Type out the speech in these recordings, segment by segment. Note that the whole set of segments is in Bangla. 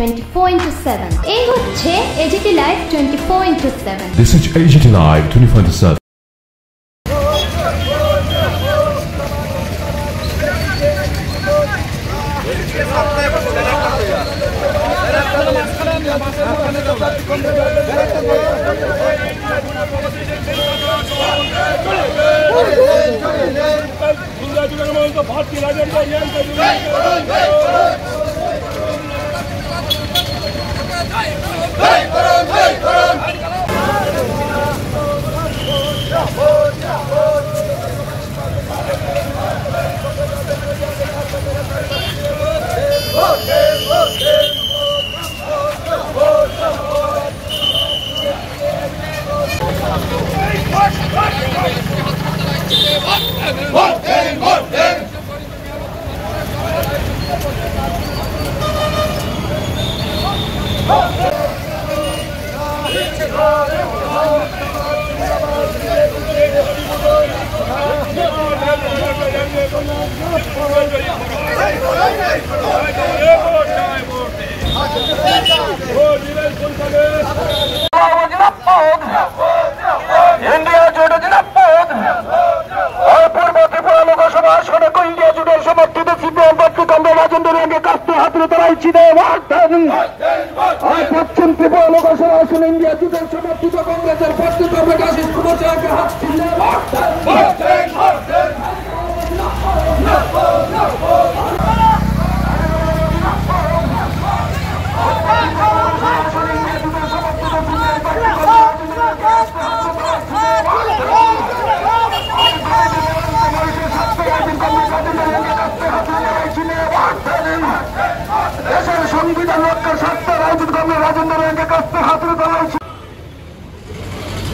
24/7 এই হচ্ছে AGT Live 24/7 This is AGT Live 24/7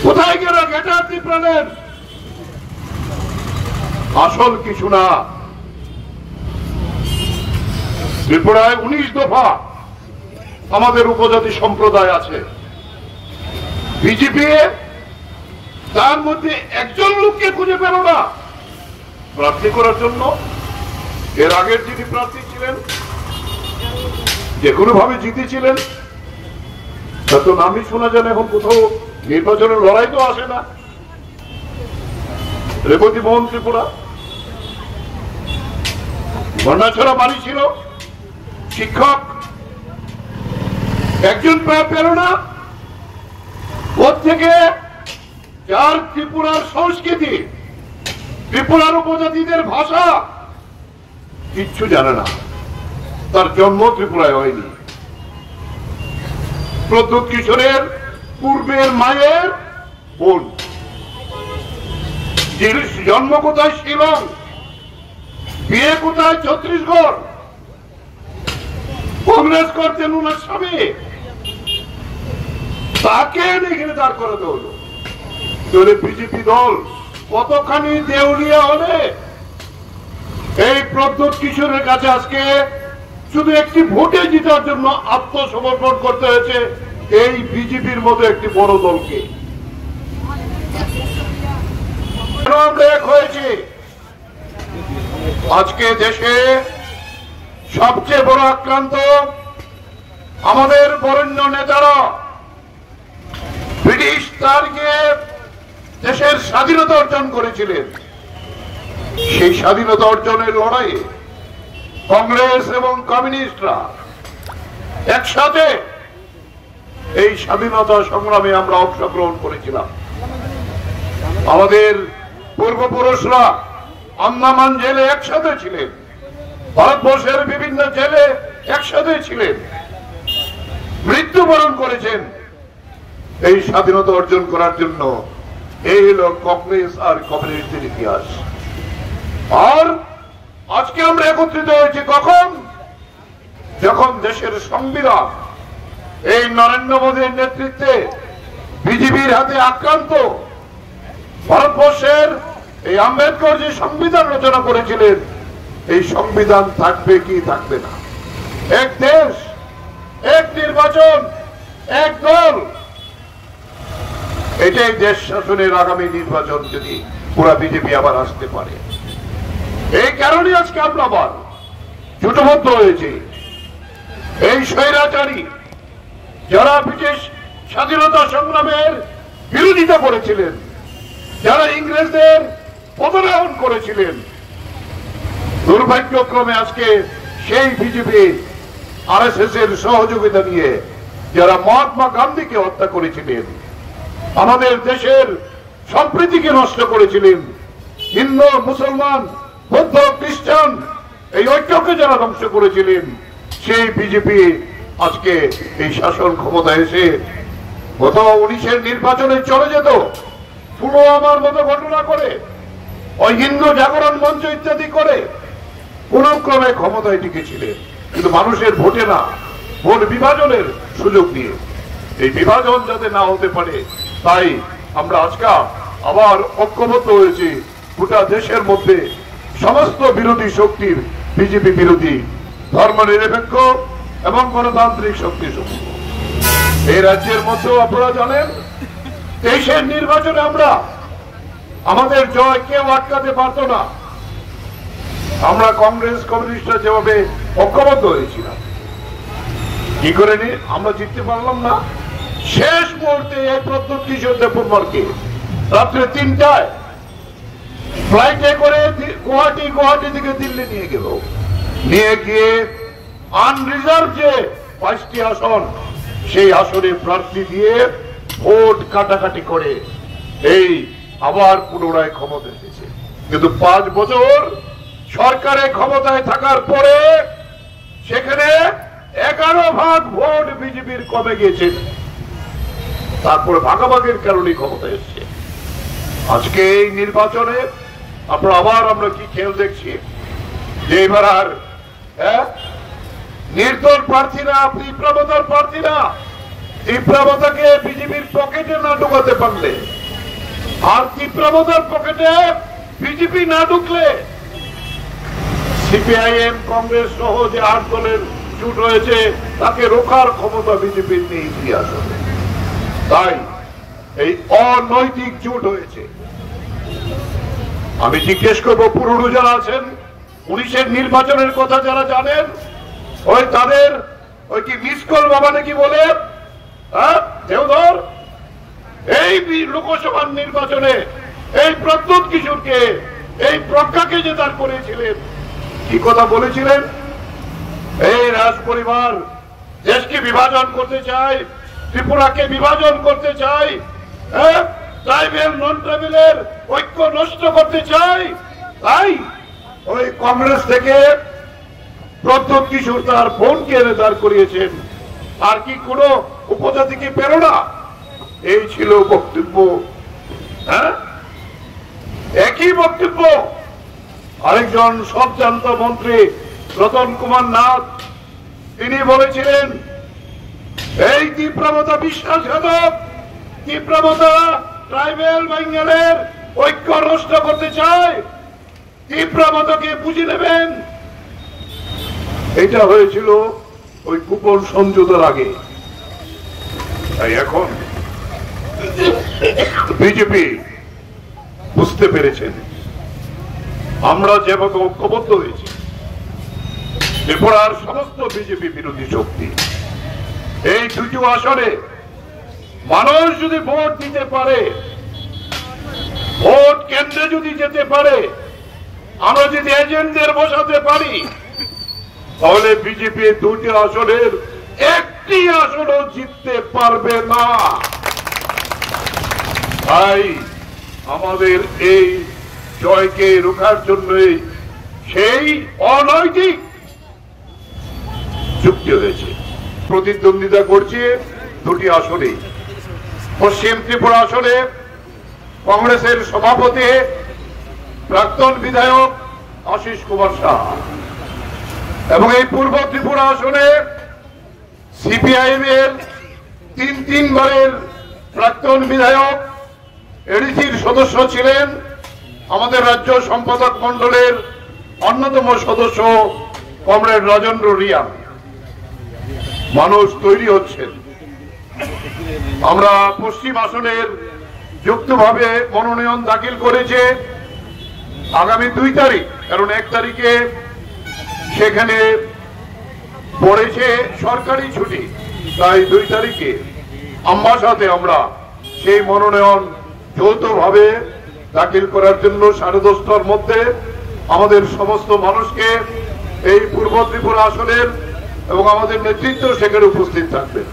কোথায় গেল গেটারজি প্রাণের আসল কিছু না। ত্রিপুরায় 19 দফা আমাদের উপজাতি সম্প্রদায় আছে। বিজেপি তার মধ্যে একজন লোককে খুঁজে পেল না প্রার্থী করার জন্য। এর আগের যিনি প্রার্থী ছিলেন, যে কোনো ভাবে জিতেছিলেন, তার তো নামই শোনা যায় না। এখন কোথাও নির্বাচনের লড়াই তো আসে না। রেবতী মোহন ত্রিপুরা গন্ডাছড়া বাড়ি ছিল, শিক্ষক, একজন পেল না। ওর থেকে যার ত্রিপুরার সংস্কৃতি, ত্রিপুরার উপজাতিদের ভাষা কিচ্ছু জানে না, তার জন্ম ত্রিপুরায় হয়নি। প্রদ্যুৎ কিশোরের পূর্বের মায়ের বোন, জন্ম কোথায় শিলং, বিয়ে কোথায় ছত্তিশগড়, কংগ্রেস করতেন উনার স্বামী, তাকে এখানে দাঁড় করাতে হলো। তাহলে বিজেপি দল কতখানি দেউলিয়া হলে এই প্রদ্যুৎ কিশোরের কাছে আজকে শুধু একটি ভোটে জিতার জন্য আত্মসমর্পণ করতে হয়েছে এই বিজেপির মতো একটি বড় দলকে। আমরা এক হয়েছি। আজকে দেশে সবচেয়ে বড় আক্রান্ত আমাদের বরেণ্য নেতারা। ব্রিটিশ তারকে দেশের স্বাধীনতা অর্জন করেছিলেন। সেই স্বাধীনতা অর্জনের লড়াইয়ে কংগ্রেস এবং কমিউনিস্টরা একসাথে এই স্বাধীনতা সংগ্রামে আমরা অংশগ্রহণ করেছিলাম। আমাদের পূর্বপুরুষরা আন্দামান জেলে একসাথে ছিলেন, ভারতবর্ষের বিভিন্ন জেলে একসাথে ছিলেন, মৃত্যুবরণ করেছেন এই স্বাধীনতা অর্জন করার জন্য। এই হলো কংগ্রেস আর কমিউনিস্টের ইতিহাস। আর আজকে আমরা একত্রিত হয়েছি কখন? যখন দেশের সংবিধান এই নরেন্দ্র মোদীর নেতৃত্বে বিজেপির হাতে আক্রান্ত। ভারতবর্ষের এই আম্বেদকর যে সংবিধান রচনা করেছিলেন, এই সংবিধান থাকবে কি থাকবে না? এক দেশ, এক নির্বাচন, এক দল, এটাই দেশ শাসনের আগামী নির্বাচন যদি পুরা বিজেপি আবার আসতে পারে। এই কারণে আজকে আমরা আবার জোটবদ্ধ হয়েছি। এই স্বৈরাচারী যারা ব্রিটিশ স্বাধীনতা সংগ্রামের বিরোধিতা করেছিলেন, যারা ইংরেজদের পদনায়ন করেছিলেন, দুর্ভাগ্যক্রমে আজকে সেই বিজেপি আরএসএস এর সহযোগিতা নিয়ে যারা মহাত্মা গান্ধীকে হত্যা করেছিলেন, আমাদের দেশের সম্প্রীতিকে নষ্ট করেছিলেন, হিন্দু মুসলমান বৌদ্ধ খ্রিস্টান এই ঐক্যকে যারা ধ্বংস করেছিলেন, সেই বিজেপি আজকে এই শাসন ক্ষমতায় এসে গত 19-এর নির্বাচনে চলে যেত, পুলওয়ামার মতো ঘটনা করে, ওই হিন্দু জাগরণ মঞ্চ ইত্যাদি করে কোন ক্রমে ক্ষমতায় টিকেছিলেন, কিন্তু মানুষের ভোটে না, ভোট বিভাজনের সুযোগ দিয়ে। এই বিভাজন যাতে না হতে পারে তাই আমরা আজকে আবার ঐক্যবদ্ধ হয়েছি গোটা দেশের মধ্যে সমস্ত বিরোধী শক্তির, বিজেপি বিরোধী, ধর্মনিরপেক্ষ এবং গণতান্ত্রিক শক্তি সমূহ। এই রাজ্যের মধ্যেও আপনারা জানেন 23-এর নির্বাচনে আমরা আমাদের জয় কেউ আটকাতে পারত না। আমরা কংগ্রেস কমিউনিস্টরা যেভাবে ঐক্যবদ্ধ হয়েছিলাম, কি করে আমরা জিততে পারলাম না? শেষ মুহূর্তে এই প্রদ্যুৎ কিশোর দেববর্মাকে রাত্রে 3টায় ফ্লাইটে করে গুয়াহাটি থেকে দিল্লি নিয়ে গেল, নিয়ে গিয়ে আনরিজার্ভ যে 5টি আসন, সেই আসনে প্রার্থী দিয়ে ভোট কাটাকাটি করে এই আবার পুনরায় ক্ষমতা এসেছে। কিন্তু 5 বছর সরকারের ক্ষমতায় থাকার পরে সেখানে 11 ভাগ ভোট বিজেপির কমে গিয়েছে, তারপরে ভাগাভাগির কারণে ক্ষমতা এসছে। আজকে এই নির্বাচনে আমরা কি খেল দেখছি যে এবার আর নির্দল প্রার্থী না, তীব্রতার প্রার্থী না, তীব্রতাকে বিজেপির পকেটে না ঢুকাতে পারলে, আর তীব্রতার পকেটে বিজেপি না ঢুকলে সিপিআইএম কংগ্রেস সহ যে 8 দলের জোট রয়েছে তাকে রোখার ক্ষমতা বিজেপির নেই ইতিহাসে। তাই এই অনৈতিক জোট হয়েছে। আমি জিজ্ঞেস করবো পুরনো যারা আছেন, 19-এর নির্বাচনের কথা যারা জানেন, ওই তাদের ওই কি মিসকল বাবা নাকি বলে দেওধর এই লোকসভার নির্বাচনে এই প্রদ্যুৎ কিশোরকে, এই প্রজ্ঞাকে যে দাঁড় করিয়েছিলেন, কি কথা বলেছিলেন? এই রাজ পরিবার দেশকে বিভাজন করতে চায়, ত্রিপুরাকে বিভাজন করতে চায়, ট্রাইবেল নন ট্রাইবেলের ঐক্য নষ্ট করতে চায়। তাই ওই কংগ্রেস থেকে প্রদ্যুৎ কিশোর তার বোনকে দাঁড় করিয়েছেন। আর কি কোন উপজাতিকে প্রেরণা? এই ছিল বক্তব্য। একই বক্তব্য আরেকজন সবজান্ত মন্ত্রী রতন কুমার নাথ, তিনি বলেছিলেন এই তীব্রতা বিশ্বাসঘাতক, তীব্রতা ট্রাইবেল বেঙ্গলের ঐক্য নষ্ট করতে চায়, তীব্রতাকে বুঝে নেবেন। এটা হয়েছিল ওই কুপন সমঝোতার আগে। তাই এখন বিজেপি বুঝতে পেরেছেন আমরা যেভাবে ঐক্যবদ্ধ হয়েছি, ত্রিপুরার সমস্ত বিজেপি বিরোধী শক্তি এই 2টি আসনে মানুষ যদি ভোট দিতে পারে, ভোট কেন্দ্রে যদি যেতে পারে, আমরা যদি এজেন্টদের বসাতে পারি, তাহলে বিজেপি 2টি আসনের 1টি আসনও জিততে পারবে না। তাই আমাদের এই জয়কে রোখার জন্য সেই অনৈতিক চুক্তি হয়েছে। প্রতিদ্বন্দ্বিতা করছে 2টি আসনে। পশ্চিম ত্রিপুরা আসনে কংগ্রেসের সভাপতি প্রাক্তন বিধায়ক আশিস কুমার সাহা, এবং এই পূর্ব ত্রিপুরা আসনে সিপিআইএম এর 3 বারের প্রাক্তন বিধায়ক, এডিসির সদস্য ছিলেন, আমাদের রাজ্য সম্পাদক মন্ডলের অন্যতম সদস্য কমরেড রাজেন্দ্র রিয়াং। মানুষ তৈরি হচ্ছেন। আমরা পশ্চিম আসনের যুক্তভাবে মনোনয়ন দাখিল করেছে আগামী 2 তারিখ, কারণ 1 তারিখে সেখানে পড়েছে সরকারি ছুটি, তাই 2 তারিখে আমবাসাতে আমরা সেই মনোনয়ন যৌথভাবে দাখিল করার জন্য 10:30টার মধ্যে আমাদের সমস্ত মানুষকে এই পূর্ব ত্রিপুরা আসনের এবং আমাদের নেতৃত্ব সেখানে উপস্থিত থাকবে।